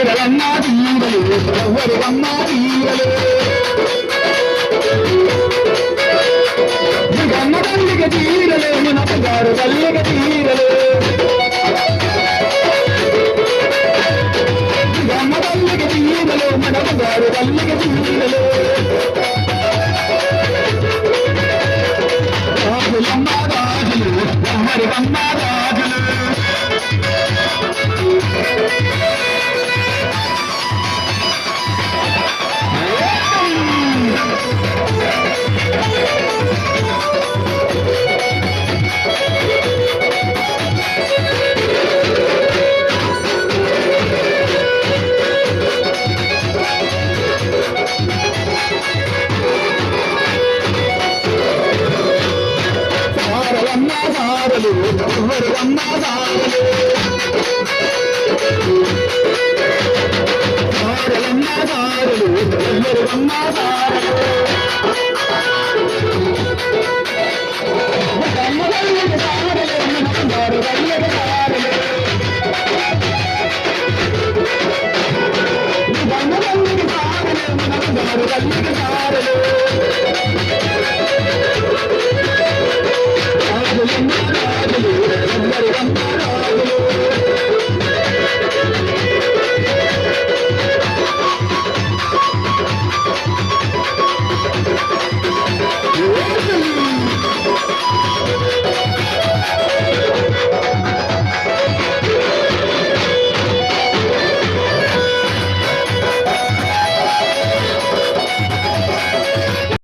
చీరలన్నా తీరలు ఎవరికన్నా తీరలు జగన్న తల్లికి తీరలు మన బంగారు తల్లికి తీరలు జగన్న తల్లికి తీరలు మన బంగారు తల్లికి తీరలు రాజులమ్మ రాజులు ఎవరికమ్మ రాజులు సారలు ఎవరికమ్మ సారలు సారలమ్మ సారలు ఎవరికమ్మ సారలు